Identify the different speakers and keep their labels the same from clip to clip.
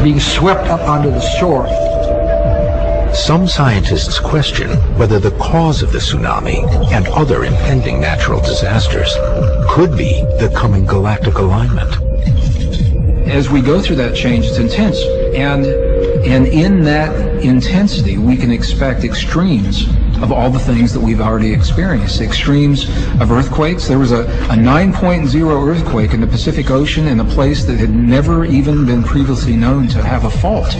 Speaker 1: being swept up onto the shore.
Speaker 2: Some scientists question whether the cause of the tsunami and other impending natural disasters could be the coming galactic alignment.
Speaker 3: As we go through that change, it's intense. And in that intensity, we can expect extremes of all the things that we've already experienced. Extremes of earthquakes. There was a 9.0 earthquake in the Pacific Ocean in a place that had never even been previously known to have a fault.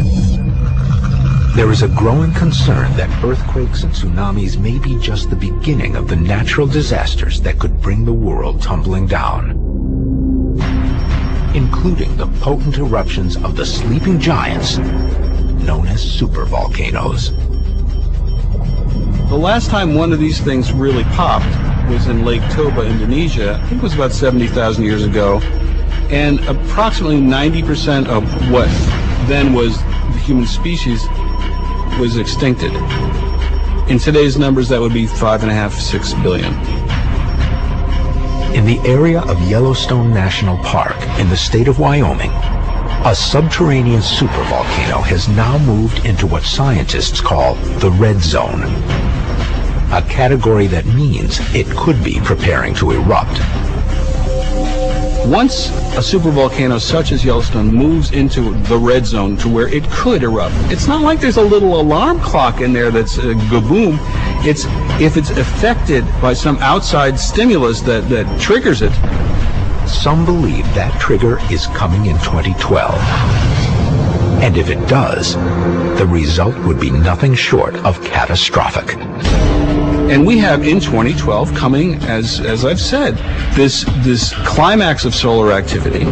Speaker 2: There is a growing concern that earthquakes and tsunamis may be just the beginning of the natural disasters that could bring the world tumbling down, including the potent eruptions of the sleeping giants known as supervolcanoes.
Speaker 4: The last time one of these things really popped was in Lake Toba, Indonesia. I think it was about 70,000 years ago, and approximately 90% of what then was the human species was extincted. In today's numbers, that would be 5.5, 6 billion.
Speaker 2: In the area of Yellowstone National Park in the state of Wyoming, a subterranean supervolcano has now moved into what scientists call the red zone, a category that means it could be preparing to erupt.
Speaker 4: Once a supervolcano such as Yellowstone moves into the red zone to where it could erupt, it's not like there's a little alarm clock in there that's gaboom. It's if it's affected by some outside stimulus that triggers it.
Speaker 2: Some believe that trigger is coming in 2012. And if it does, the result would be nothing short of catastrophic.
Speaker 4: And we have in 2012 coming, as I've said, this climax of solar activity,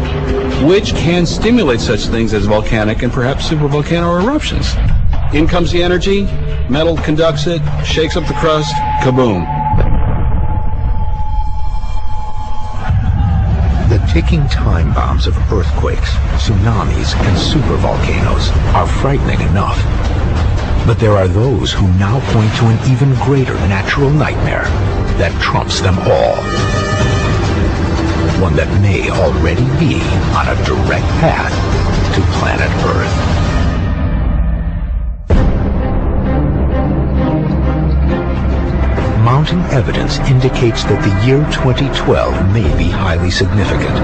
Speaker 4: which can stimulate such things as volcanic and perhaps supervolcano eruptions. In comes the energy, metal conducts it, shakes up the crust, kaboom.
Speaker 2: The ticking time bombs of earthquakes, tsunamis, and supervolcanoes are frightening enough. But there are those who now point to an even greater natural nightmare that trumps them all. One that may already be on a direct path to planet Earth. Mounting evidence indicates that the year 2012 may be highly significant.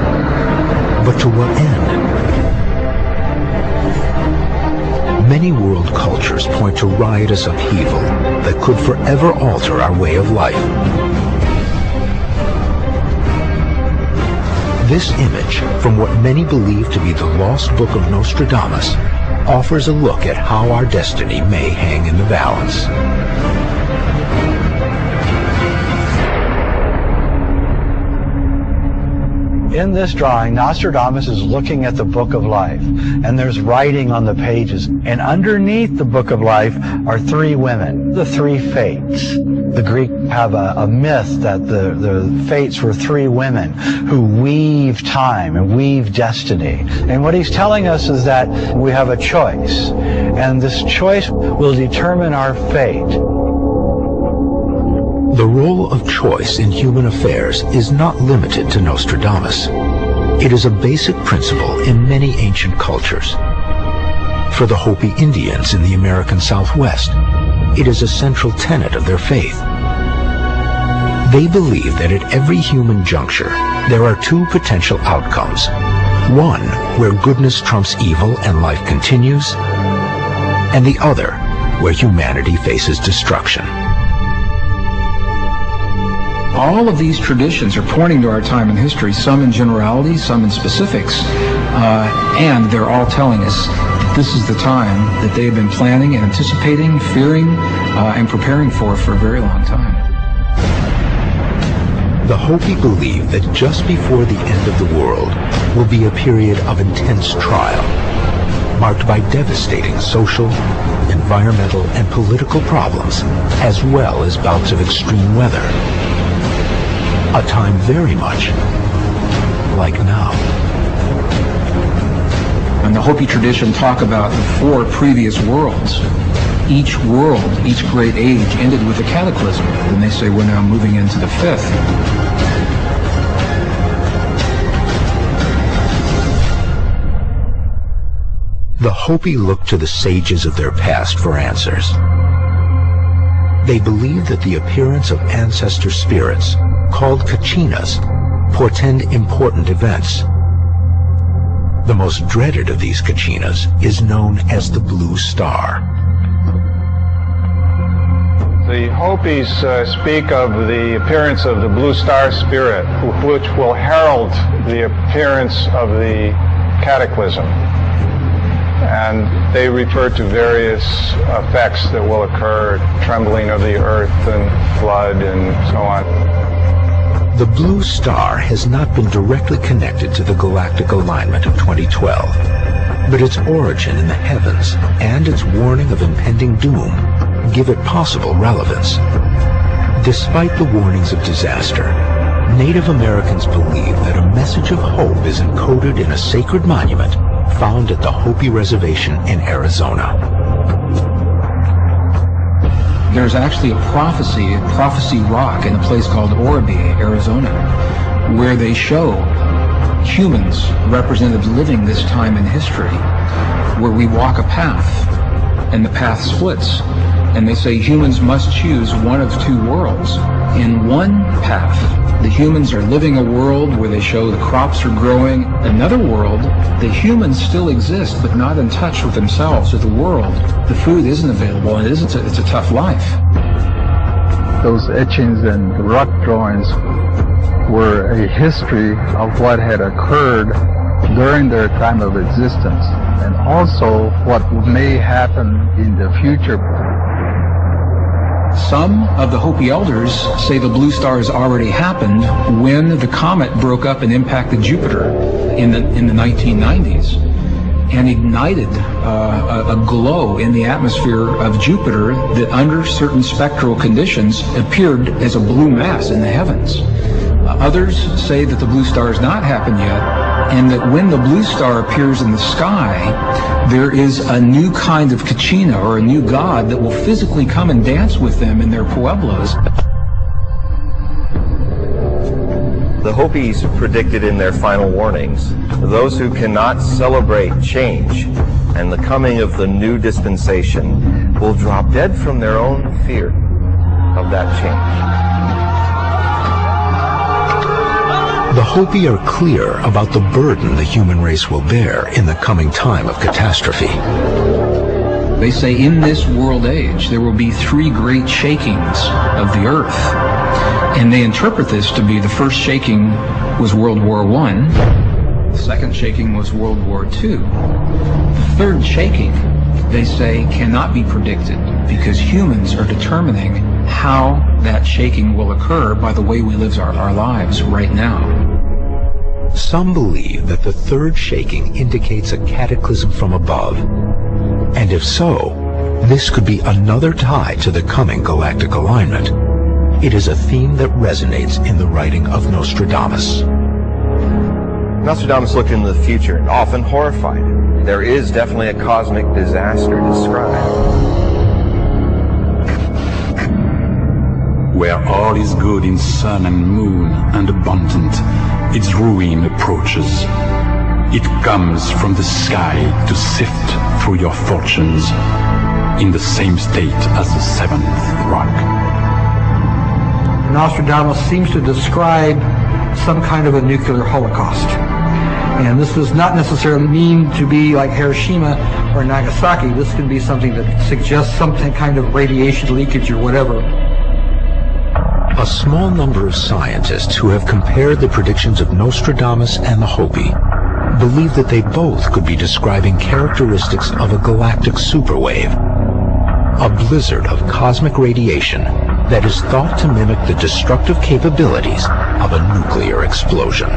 Speaker 2: But to what end? Many world cultures point to riotous upheaval that could forever alter our way of life. This image, from what many believe to be the lost book of Nostrdamos, offers a look at how our destiny may hang in the balance.
Speaker 5: In this drawing, Nostradamus is looking at the Book of Life, and there's writing on the pages. And underneath the Book of Life are three women, the three fates. The Greek have a myth that the fates were three women who weave time and weave destiny. And what he's telling us is that we have a choice, and this choice will determine our fate.
Speaker 2: The role of choice in human affairs is not limited to Nostradamus. It is a basic principle in many ancient cultures. For the Hopi Indians in the American Southwest, it is a central tenet of their faith. They believe that at every human juncture, there are two potential outcomes. One, where goodness trumps evil and life continues, and the other, where humanity faces destruction.
Speaker 3: All of these traditions are pointing to our time in history, some in generality, some in specifics, and they're all telling us that this is the time that they have been planning and anticipating, fearing, and preparing for a very long time.
Speaker 2: The Hopi believe that just before the end of the world will be a period of intense trial, marked by devastating social, environmental, and political problems, as well as bouts of extreme weather. A time very much like now.
Speaker 3: And the Hopi tradition talk about the four previous worlds. Each world, each great age ended with a cataclysm. Then they say we're now moving into the fifth.
Speaker 2: The Hopi look to the sages of their past for answers. They believe that the appearance of ancestor spirits, called kachinas, portend important events. The most dreaded of these kachinas is known as the Blue Star.
Speaker 6: The Hopis speak of the appearance of the Blue Star spirit, which will herald the appearance of the cataclysm. And they refer to various effects that will occur, trembling of the earth and flood and so on.
Speaker 2: The Blue Star has not been directly connected to the galactic alignment of 2012, but its origin in the heavens and its warning of impending doom give it possible relevance. Despite the warnings of disaster, Native Americans believe that a message of hope is encoded in a sacred monument found at the Hopi Reservation in Arizona.
Speaker 3: There's actually a prophecy rock in a place called Orabie, Arizona, where they show humans represented living this time in history, where we walk a path and the path splits, and they say humans must choose one of two worlds. In one path, the humans are living a world where they show the crops are growing. Another world, the humans still exist, but not in touch with themselves or the world. The food isn't available, and it's a tough life.
Speaker 7: Those etchings and rock drawings were a history of what had occurred during their time of existence, and also what may happen in the future.
Speaker 3: Some of the Hopi elders say the Blue Star has already happened when the comet broke up and impacted Jupiter in the 1990s and ignited a glow in the atmosphere of Jupiter that under certain spectral conditions appeared as a blue mass in the heavens. Others say that the Blue Star has not happened yet, and that when the Blue Star appears in the sky, there is a new kind of kachina, or a new god, that will physically come and dance with them in their pueblos.
Speaker 8: The Hopis predicted in their final warnings, those who cannot celebrate change and the coming of the new dispensation will drop dead from their own fear of that change.
Speaker 2: The Hopi are clear about the burden the human race will bear in the coming time of catastrophe.
Speaker 3: They say in this world age there will be 3 great shakings of the earth. And they interpret this to be the first shaking was World War I, the second shaking was World War II. The third shaking, they say, cannot be predicted because humans are determining how that shaking will occur by the way we live our lives right now.
Speaker 2: Some believe that the third shaking indicates a cataclysm from above. And if so, this could be another tie to the coming galactic alignment. It is a theme that resonates in the writing of Nostradamus.
Speaker 8: Nostradamus looked into the future, often horrified. There is definitely a cosmic disaster described.
Speaker 9: Where all is good in sun and moon and abundant, its ruin approaches. It comes from the sky to sift through your fortunes in the same state as the 7th rock.
Speaker 1: Nostradamus seems to describe some kind of a nuclear holocaust. And this does not necessarily mean to be like Hiroshima or Nagasaki. This could be something that suggests some kind of radiation leakage or whatever.
Speaker 2: A small number of scientists who have compared the predictions of Nostradamus and the Hopi believe that they both could be describing characteristics of a galactic superwave, a blizzard of cosmic radiation that is thought to mimic the destructive capabilities of a nuclear explosion.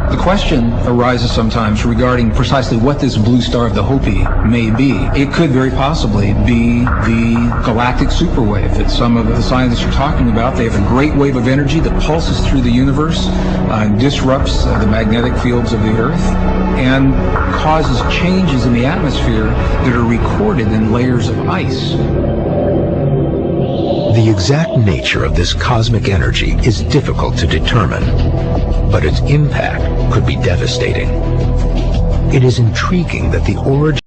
Speaker 3: The question arises sometimes regarding precisely what this Blue Star of the Hopi may be. It could very possibly be the galactic superwave that some of the scientists are talking about. They have a great wave of energy that pulses through the universe, disrupts the magnetic fields of the Earth, and causes changes in the atmosphere that are recorded in layers of ice.
Speaker 2: The exact nature of this cosmic energy is difficult to determine, but its impact could be devastating. It is intriguing that the origin